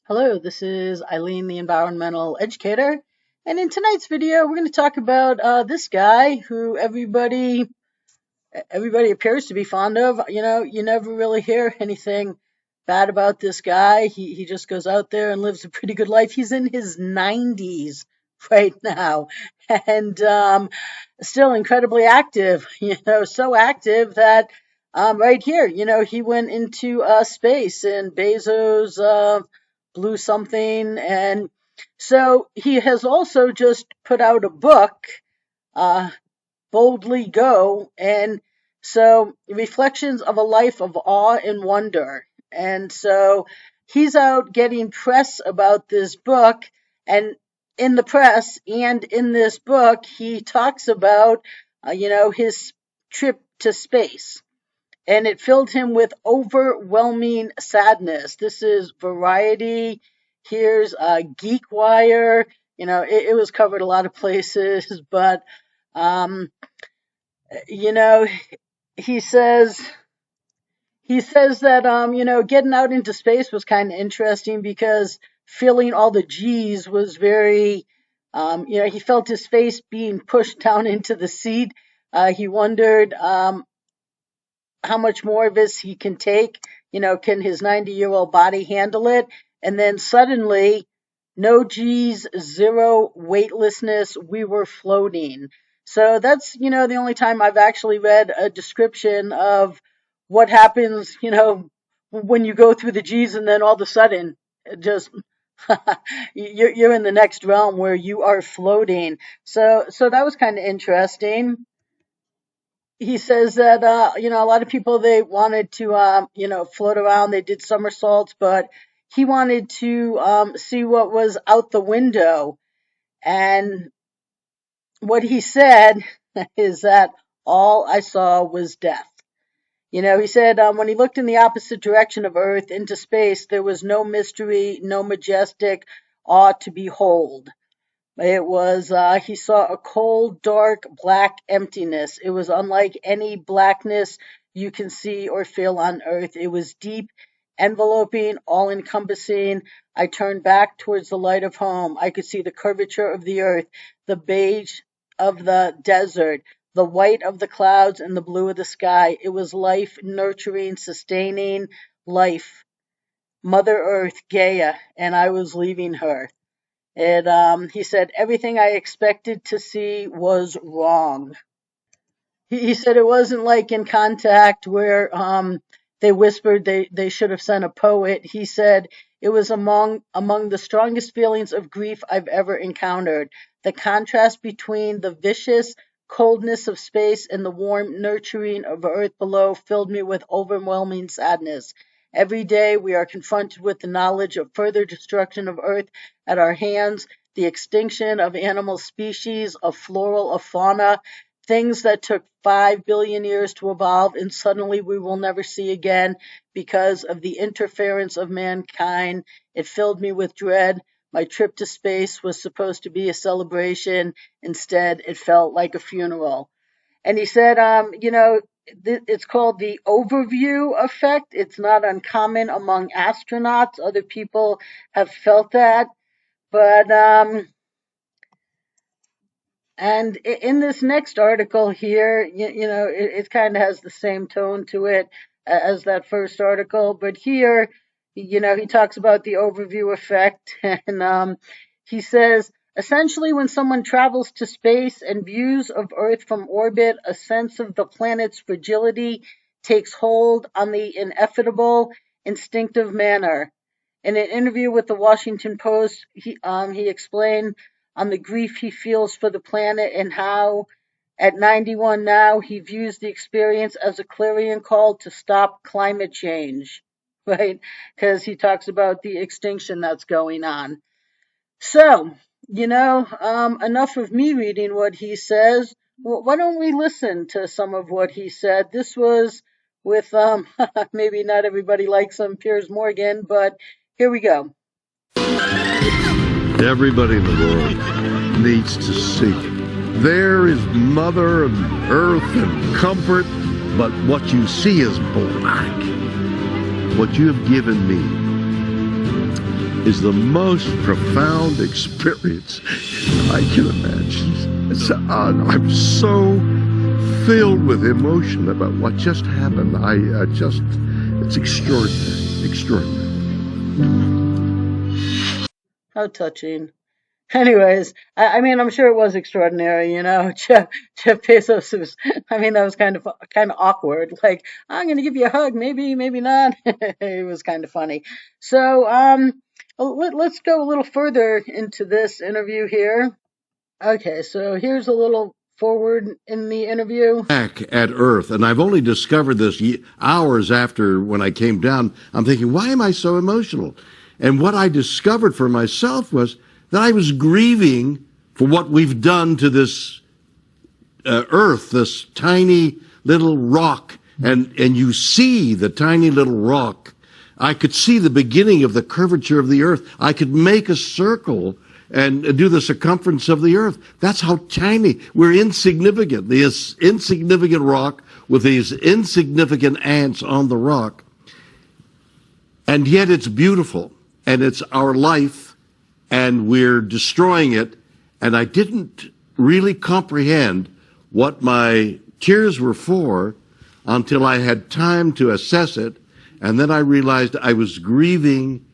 Hello, this is Eileen, the environmental educator, and in tonight's video, we're going to talk about this guy who everybody appears to be fond of. You never really hear anything bad about this guy. He just goes out there and lives a pretty good life. He's in his 90s right now, and still incredibly active. So active that right here, he went into space, and Bezos blew something, and so he has also just put out a book, uh, Boldly Go, and so reflections of a life of awe and wonder. And so he's out getting press about this book, and in the press and in this book, he talks about, his trip to space, and it filled him with overwhelming sadness. This is Variety. Here's GeekWire. It was covered a lot of places, but um, you know, he says that getting out into space was kind of interesting because feeling all the G's was very he felt his face being pushed down into the seat. He wondered how much more of this he can take. Can his 90-year-old body handle it? And then suddenly, no G's, zero weightlessness, we were floating. So that's, the only time I've actually read a description of what happens, when you go through the G's and then all of a sudden, just you're in the next realm where you are floating. So that was kind of interesting. He says that a lot of people, they wanted to float around, they did somersaults, but he wanted to see what was out the window. And what he said is that all I saw was death. He said when he looked in the opposite direction of Earth into space, there was no mystery, no majestic awe to behold. It was, he saw a cold, dark, black emptiness. It was unlike any blackness you can see or feel on Earth. It was deep, enveloping, all-encompassing. I turned back towards the light of home. I could see the curvature of the Earth, the beige of the desert, the white of the clouds, and the blue of the sky. It was life, nurturing, sustaining life. Mother Earth, Gaia, and I was leaving her. He said, everything I expected to see was wrong. He said it wasn't like in Contact where they whispered they should have sent a poet. He said it was among the strongest feelings of grief I've ever encountered. The contrast between the vicious coldness of space and the warm nurturing of Earth below filled me with overwhelming sadness. Every day we are confronted with the knowledge of further destruction of Earth at our hands, the extinction of animal species, of floral, of fauna, things that took 5 billion years to evolve and suddenly we will never see again because of the interference of mankind. It filled me with dread. My trip to space was supposed to be a celebration. Instead, it felt like a funeral. And he said, it's called the overview effect. It's not uncommon among astronauts. Other people have felt that. But, and in this next article here, it kind of has the same tone to it as that first article. But here, he talks about the overview effect. And he says, essentially, when someone travels to space and views of Earth from orbit, a sense of the planet's fragility takes hold on the inevitable, instinctive manner. In an interview with the Washington Post, he explained on the grief he feels for the planet and how, at 91 now, he views the experience as a clarion call to stop climate change, right? Because he talks about the extinction that's going on. So, enough of me reading what he says. Well, why don't we listen to some of what he said? This was with, maybe not everybody likes him, Piers Morgan, but here we go. Everybody in the world needs to see. There is Mother and Earth and comfort, but what you see is black. What you have given me is the most profound experience I can imagine. I'm so filled with emotion about what just happened. It's extraordinary, extraordinary. How touching. Anyways, I mean, I'm sure it was extraordinary, Jeff Bezos was, that was kind of awkward. Like, I'm gonna give you a hug, maybe, maybe not. It was kind of funny. So, let's go a little further into this interview here. Okay, so here's a little forward in the interview. Back at Earth, and I've only discovered this hours after when I came down. I'm thinking, why am I so emotional? And what I discovered for myself was that I was grieving for what we've done to this Earth, this tiny little rock. And you see the tiny little rock. I could see the beginning of the curvature of the Earth. I could make a circle and do the circumference of the Earth. That's how tiny. We're insignificant. This insignificant rock with these insignificant ants on the rock. And yet it's beautiful. And it's our life. And we're destroying it. And I didn't really comprehend what my tears were for until I had time to assess it. And then I realized I was grieving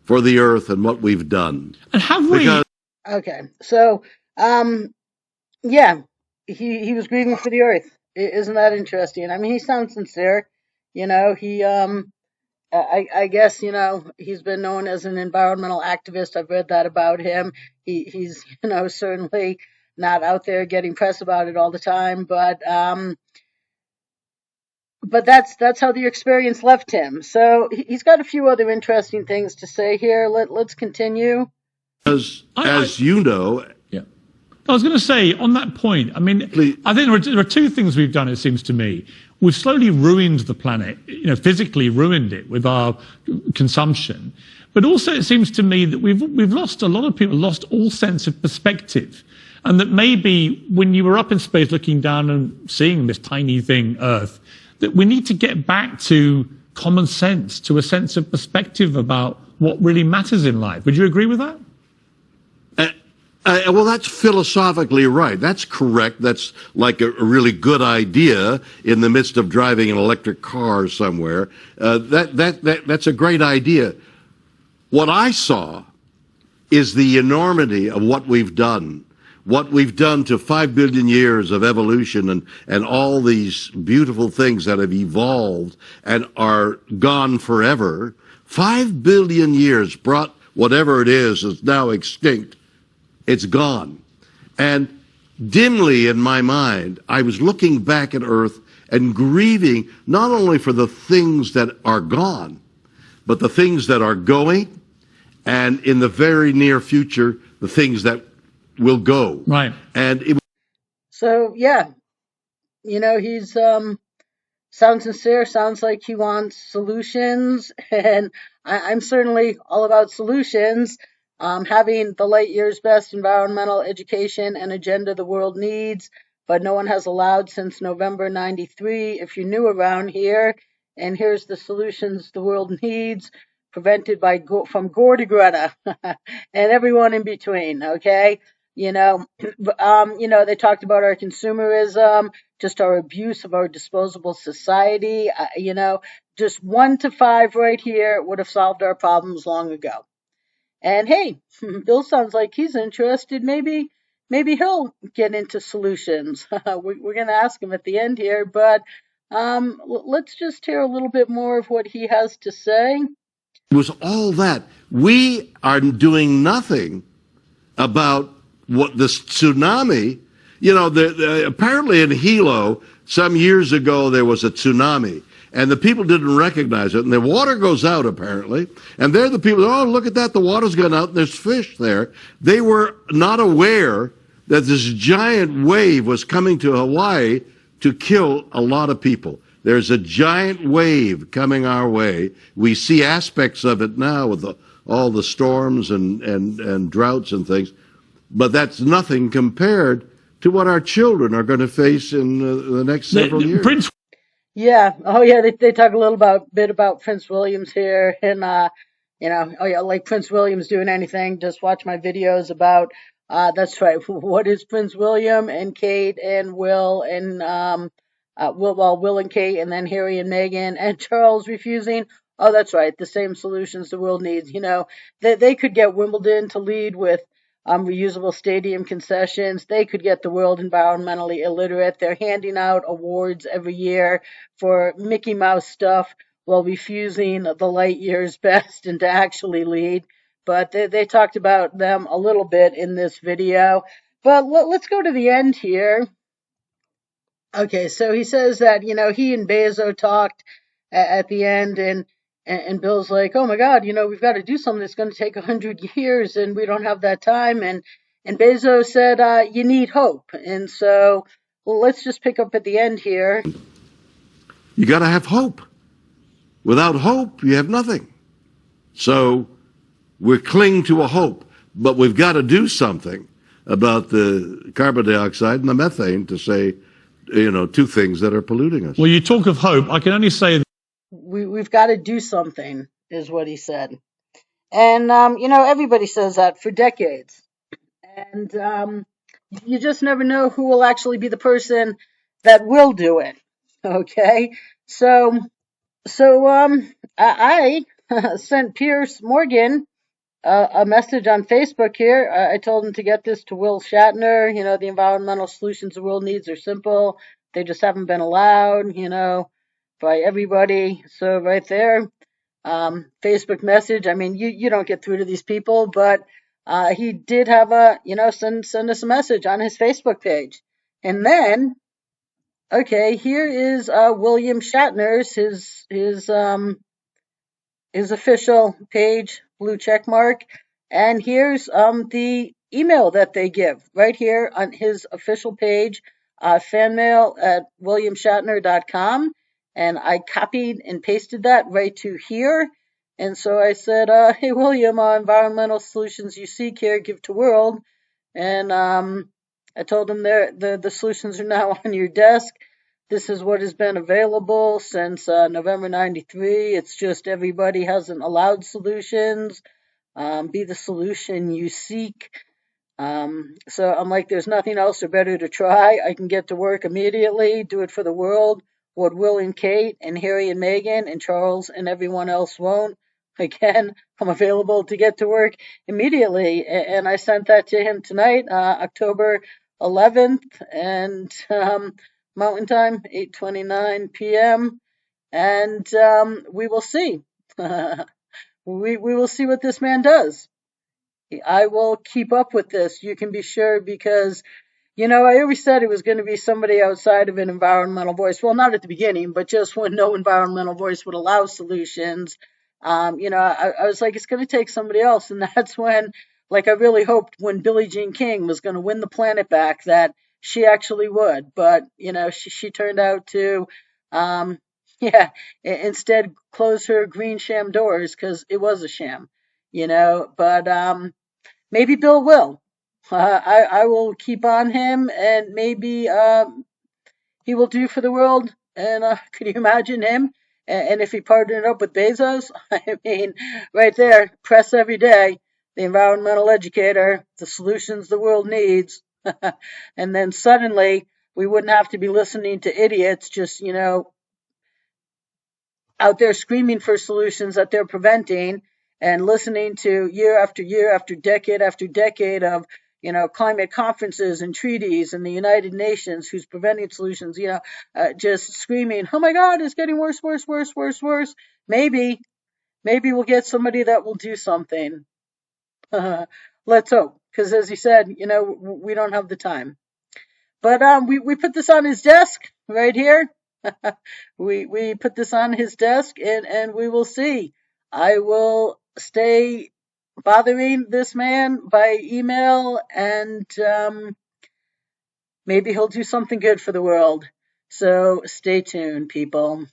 for the Earth and what we've done. And have we? Okay, so, yeah, he was grieving for the Earth. Isn't that interesting? I mean, he sounds sincere. I guess, he's been known as an environmental activist. I've read that about him. He's, certainly not out there getting press about it all the time, but that's how the experience left him. So he's got a few other interesting things to say here. Let's continue. As you know, yeah, I was going to say on that point. I mean, I think there are two things we've done. It seems to me we've slowly ruined the planet. Physically ruined it with our consumption. But also, it seems to me that we've lost a lot of people lost all sense of perspective, and that maybe when you were up in space looking down and seeing this tiny thing, Earth, that we need to get back to common sense, to a sense of perspective about what really matters in life. Would you agree with that? Well, that's philosophically right. That's correct. That's like a really good idea in the midst of driving an electric car somewhere. That's a great idea. What I saw is the enormity of what we've done. What we've done to 5 billion years of evolution and all these beautiful things that have evolved and are gone forever. 5 billion years brought whatever it is now extinct. It's gone. And dimly in my mind, I was looking back at Earth and grieving not only for the things that are gone, but the things that are going, and in the very near future, the things that will go. Right. And so, yeah, he's sounds sincere, sounds like he wants solutions, and I'm certainly all about solutions. Having the light years best environmental education and agenda the world needs, but no one has allowed since November '93. If you're new around here, and here's the solutions the world needs, prevented from Gore to Greta, and everyone in between. Okay, they talked about our consumerism, just our abuse of our disposable society. Just 1 to 5 right here would have solved our problems long ago. And hey, Bill sounds like he's interested. Maybe he'll get into solutions. We're going to ask him at the end here, but let's just hear a little bit more of what he has to say. It was all that. We are doing nothing about what this tsunami, apparently in Hilo, some years ago, there was a tsunami. And the people didn't recognize it. And the water goes out, apparently. And they're the people, oh, look at that, the water's gone out, and there's fish there. They were not aware that this giant wave was coming to Hawaii to kill a lot of people. There's a giant wave coming our way. We see aspects of it now with all the storms and droughts and things. But that's nothing compared to what our children are going to face in the next several years. Yeah. Oh, yeah. They talk a little bit about Prince William's here, and Oh yeah, like Prince William's doing anything, just watch my videos about, that's right, what is Prince William and Kate and Will and, Will and Kate and then Harry and Meghan and Charles refusing. Oh, that's right, the same solutions the world needs. They could get Wimbledon to lead with, reusable stadium concessions. They could get the world environmentally illiterate. They're handing out awards every year for Mickey Mouse stuff while refusing the light years best and to actually lead. But they talked about them a little bit in this video. But let's go to the end here. Okay, so he says that, he and Bezos talked at the end, and Bill's like, oh my God, we've got to do something that's going to take 100 years, and we don't have that time. And Bezos said, you need hope. And so, well, let's just pick up at the end here. You got to have hope. Without hope, you have nothing. So we cling to a hope, but we've got to do something about the carbon dioxide and the methane to say, two things that are polluting us. Well, you talk of hope. I can only say that we've got to do something, is what he said. And, everybody says that for decades. And you just never know who will actually be the person that will do it. Okay? So I sent Piers Morgan a message on Facebook here. I told him to get this to Will Shatner. The environmental solutions the world needs are simple. They just haven't been allowed, by everybody. So right there, Facebook message. I mean, you don't get through to these people, but he did have send us a message on his Facebook page. And then, okay, here is William Shatner's his official page, blue check mark, and here's the email that they give right here on his official page, fanmail@williamshatner.com, and I copied and pasted that right to here. And so I said, hey William, environmental solutions you seek here, give to world. And I told him the solutions are now on your desk. This is what has been available since November 93. It's just everybody hasn't allowed solutions. Be the solution you seek. So I'm like, there's nothing else or better to try. I can get to work immediately, do it for the world. What Will and Kate and Harry and Meghan and Charles and everyone else won't. Again, I'm available to get to work immediately. And I sent that to him tonight, October 11th, and Mountain Time, 8:29 p.m. And we will see. we will see what this man does. I will keep up with this. You can be sure, because I always said it was going to be somebody outside of an environmental voice. Well, not at the beginning, but just when no environmental voice would allow solutions. I was like, it's going to take somebody else. And that's when, like, I really hoped when Billie Jean King was going to win the planet back that she actually would. But, she turned out to, instead close her green sham doors, because it was a sham, but maybe Bill will. I will keep on him, and maybe he will do for the world. And could you imagine him? And if he partnered up with Bezos, I mean, right there, press every day, the environmental educator, the solutions the world needs. And then suddenly we wouldn't have to be listening to idiots just, out there screaming for solutions that they're preventing, and listening to year after year after decade of climate conferences and treaties and the United Nations who's preventing solutions, just screaming, oh my God, it's getting worse, worse, worse, worse, worse. Maybe we'll get somebody that will do something. Let's hope, because as he said, we don't have the time. But we put this on his desk right here. we put this on his desk, and we will see. I will stay bothering this man by email, and maybe he'll do something good for the world. So stay tuned, people.